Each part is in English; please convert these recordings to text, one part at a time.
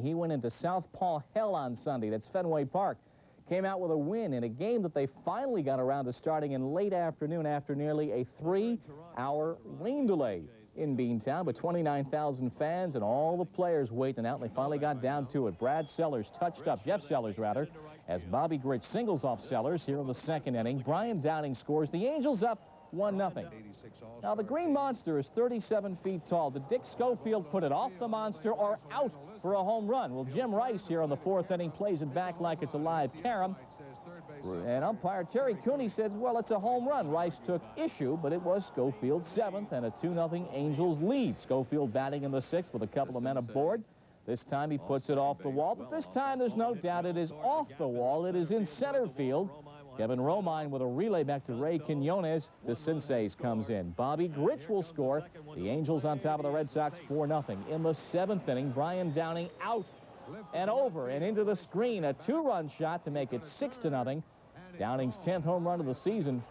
He went into Southpaw hell on Sunday. That's Fenway Park. Came out with a win in a game that they finally got around to starting in late afternoon after nearly a 3-hour rain delay in Beantown. But 29,000 fans and all the players waiting out, and they finally got down to it. Brad Sellers touched up, Jeff Sellers rather, as Bobby Gritch singles off Sellers here in the second inning. Brian Downing scores. The Angels up 1-0. Now, the Green Monster is 37 feet tall. Did Dick Schofield put it off the monster or out for a home run? Well, Jim Rice here on the fourth inning plays it back like it's a live carom. And umpire Terry Cooney says, well, it's a home run. Rice took issue, but it was Schofield's seventh and a 2-0 Angels lead. Schofield batting in the sixth with a couple of men aboard. This time he puts it off the wall, but this time there's no doubt it is off the wall. It is in center field. Kevin Romine with a relay back to Ray Quinones. DeCinces comes in. Bobby Gritch will score. The Angels on top of the Red Sox 4-0. In the seventh inning, Brian Downing out and over and into the screen. A two-run shot to make it 6-0. Downing's 10th home run of the season.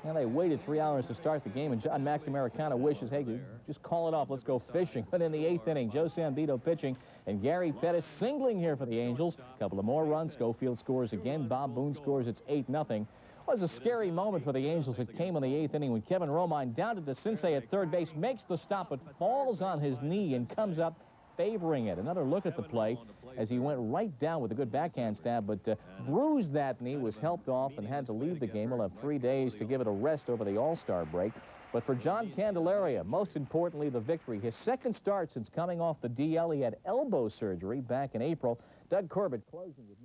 And they waited 3 hours to start the game, and John McNamara kind of wishes, hey, just call it off. Let's go fishing. But in the eighth inning, Joe Sambito pitching, and Gary Pettis singling here for the Angels. A couple of more runs. Schofield scores again. Bob Boone scores. It's 8-0. It was a scary moment for the Angels. It came in the eighth inning when Kevin Romine down to DeCinces at third base, makes the stop, but falls on his knee and comes up favoring it. Another look at the play as he went right down with a good backhand stab, but bruised that knee, was helped off, and had to leave the game. He'll have 3 days to give it a rest over the All-Star break. But for John Candelaria, most importantly, the victory. His second start since coming off the DL. He had elbow surgery back in April. Doug Corbett closing with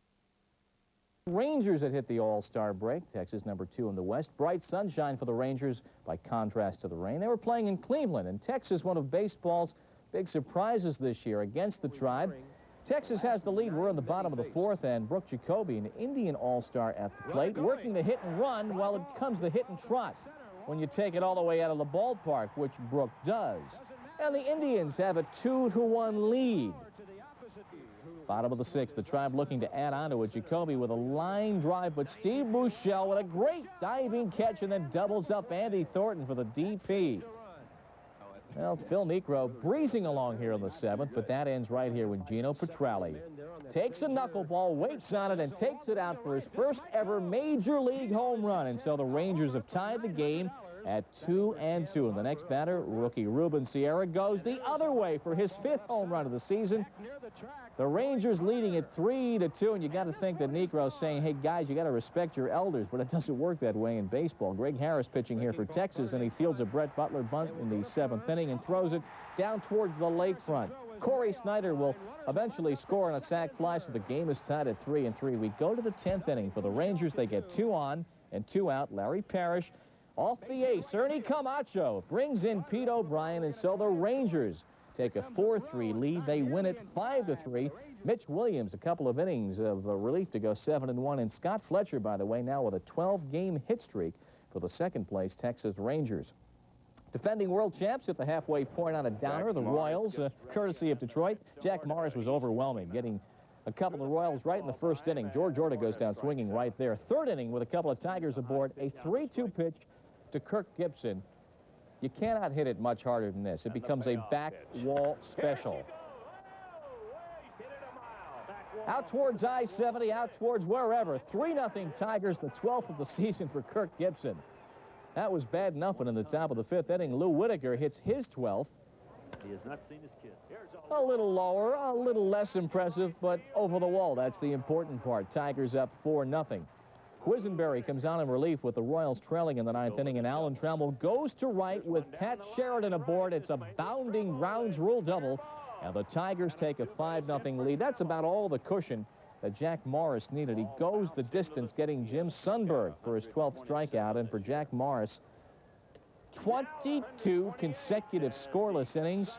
Rangers had hit the All-Star break. Texas #2 in the West. Bright sunshine for the Rangers by contrast to the rain. They were playing in Cleveland, and Texas, one of baseball's big surprises this year against the Tribe. Texas has the lead. We're in the bottom of the fourth, and Brooke Jacoby, an Indian All-Star at the plate, working the hit and run while it comes the hit and trot when you take it all the way out of the ballpark, which Brooke does. And the Indians have a 2-1 lead. Bottom of the sixth, the Tribe looking to add on to it. Jacoby with a line drive, but Steve Buechele with a great diving catch and then doubles up Andy Thornton for the DP. Well, Phil Niekro breezing along here in the seventh, but that ends right here when Gino Petralli takes a knuckleball, waits on it, and takes it out for his first ever Major League home run. And so the Rangers have tied the game at 2-2. And the next batter, rookie Ruben Sierra, goes the other way for his fifth home run of the season. The Rangers leading it 3-2, and you got to think that Niekro's saying, hey, guys, you got to respect your elders, but it doesn't work that way in baseball. Greg Harris pitching here for Texas, and he fields a Brett Butler bunt in the seventh inning and throws it down towards the lakefront. Corey Snyder will eventually score on a sac fly, so the game is tied at 3-3. We go to the 10th inning. For the Rangers, they get 2 on and 2 out. Larry Parrish off the ace. Ernie Camacho brings in Pete O'Brien, and so the Rangers take a 4-3 lead. They win it 5-3. Mitch Williams, a couple of innings of relief to go 7-1. And Scott Fletcher, by the way, now with a 12-game hit streak for the second place Texas Rangers. Defending world champs at the halfway point on a downer, the Royals, courtesy of Detroit. Jack Morris was overwhelming, getting a couple of the Royals right in the first inning. George Orta goes down swinging right there. Third inning with a couple of Tigers aboard, a 3-2 pitch to Kirk Gibson. You cannot hit it much harder than this. It becomes a back wall special. Out towards I-70, out towards wherever. 3-0 Tigers, the 12th of the season for Kirk Gibson. That was bad enough, and in the top of the fifth inning, Lou Whitaker hits his 12th. He has not seen his kid. A little lower, a little less impressive, but over the wall. That's the important part. Tigers up 4-0. Quisenberry comes on in relief with the Royals trailing in the ninth inning, and Alan Trammell goes to right with Pat Sheridan aboard. It's a bounding rounds rule double, and the Tigers take a 5-0 lead. That's about all the cushion that Jack Morris needed. He goes the distance, getting Jim Sundberg for his 12th strikeout, and for Jack Morris, 22 consecutive scoreless innings.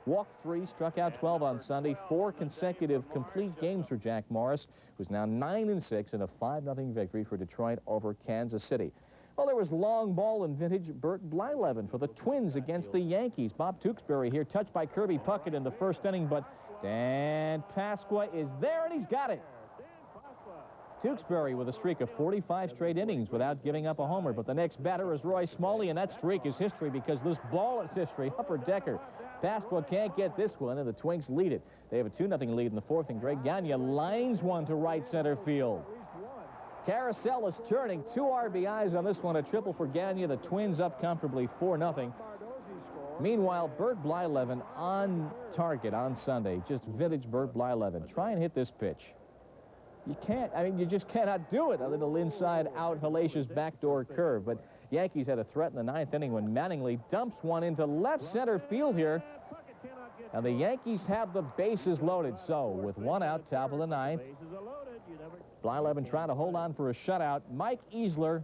Walked 3, struck out 12 on Sunday. 4 consecutive complete games for Jack Morris, who's now 9-6 in a 5-0 victory for Detroit over Kansas City. Well, there was long ball and vintage Bert Blyleven for the Twins against the Yankees. Bob Tewksbury here, touched by Kirby Puckett in the first inning, but Dan Pasqua is there, and he's got it. Tewksbury with a streak of 45 straight innings without giving up a homer, but the next batter is Roy Smalley, and that streak is history because this ball is history. Upper Decker. Pasqua can't get this one, and the Twinks lead it They have a 2-0 lead in the fourth, and Greg Gagne lines one to right center field. Carousel is turning. 2 RBIs on this one, a triple for Gagne. The Twins up comfortably 4-0. Meanwhile, Bert Blyleven on target on Sunday. Just vintage Bert Blyleven. Try and hit this pitch. You can't. I mean, you just cannot do it. A little inside-out hellacious backdoor curve. But Yankees had a threat in the 9th inning when Mattingly dumps one into left center field here. And the Yankees have the bases loaded. So, with 1 out, top of the 9th, Blyleven trying to hold on for a shutout. Mike Easler,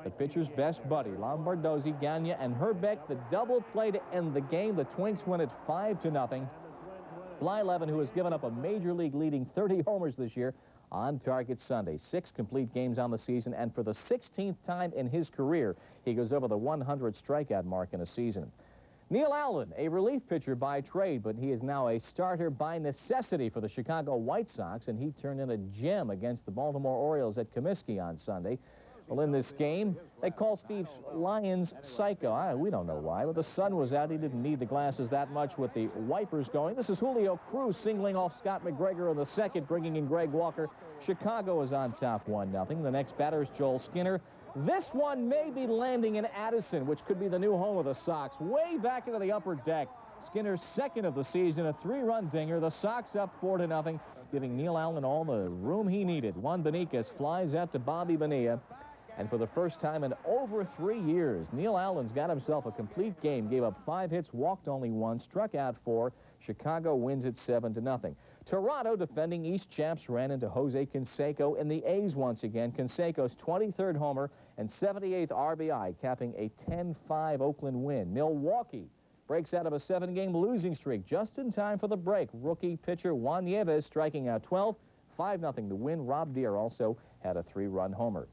the pitcher's best buddy. Lombardozzi, Gagne, and Herbeck, the double play to end the game. The Twinks win it 5-0. Blyleven, who has given up a major league leading 30 homers this year, on target Sunday. 6 complete games on the season, and for the 16th time in his career, he goes over the 100 strikeout mark in a season. Neil Allen, a relief pitcher by trade, but he is now a starter by necessity for the Chicago White Sox, and he turned in a gem against the Baltimore Orioles at Comiskey on Sunday. Well, in this game, they call Steve Lyons psycho. We don't know why, but the sun was out. He didn't need the glasses that much with the wipers going. This is Julio Cruz singling off Scott McGregor in the second, bringing in Greg Walker. Chicago is on top 1-0. The next batter is Joel Skinner. This one may be landing in Addison, which could be the new home of the Sox. Way back into the upper deck. Skinner's second of the season, a 3-run dinger. The Sox up 4-0, giving Neil Allen all the room he needed. Juan Benitez flies out to Bobby Bonilla. And for the first time in over 3 years, Neil Allen's got himself a complete game. Gave up 5 hits, walked only 1, struck out 4. Chicago wins it 7-0. Toronto, defending East champs, ran into Jose Canseco in the A's once again. Canseco's 23rd homer and 78th RBI, capping a 10-5 Oakland win. Milwaukee breaks out of a 7-game losing streak just in time for the break. Rookie pitcher Juan Nieves striking out 12. 5-0 to win. Rob Deere also had a 3-run homer.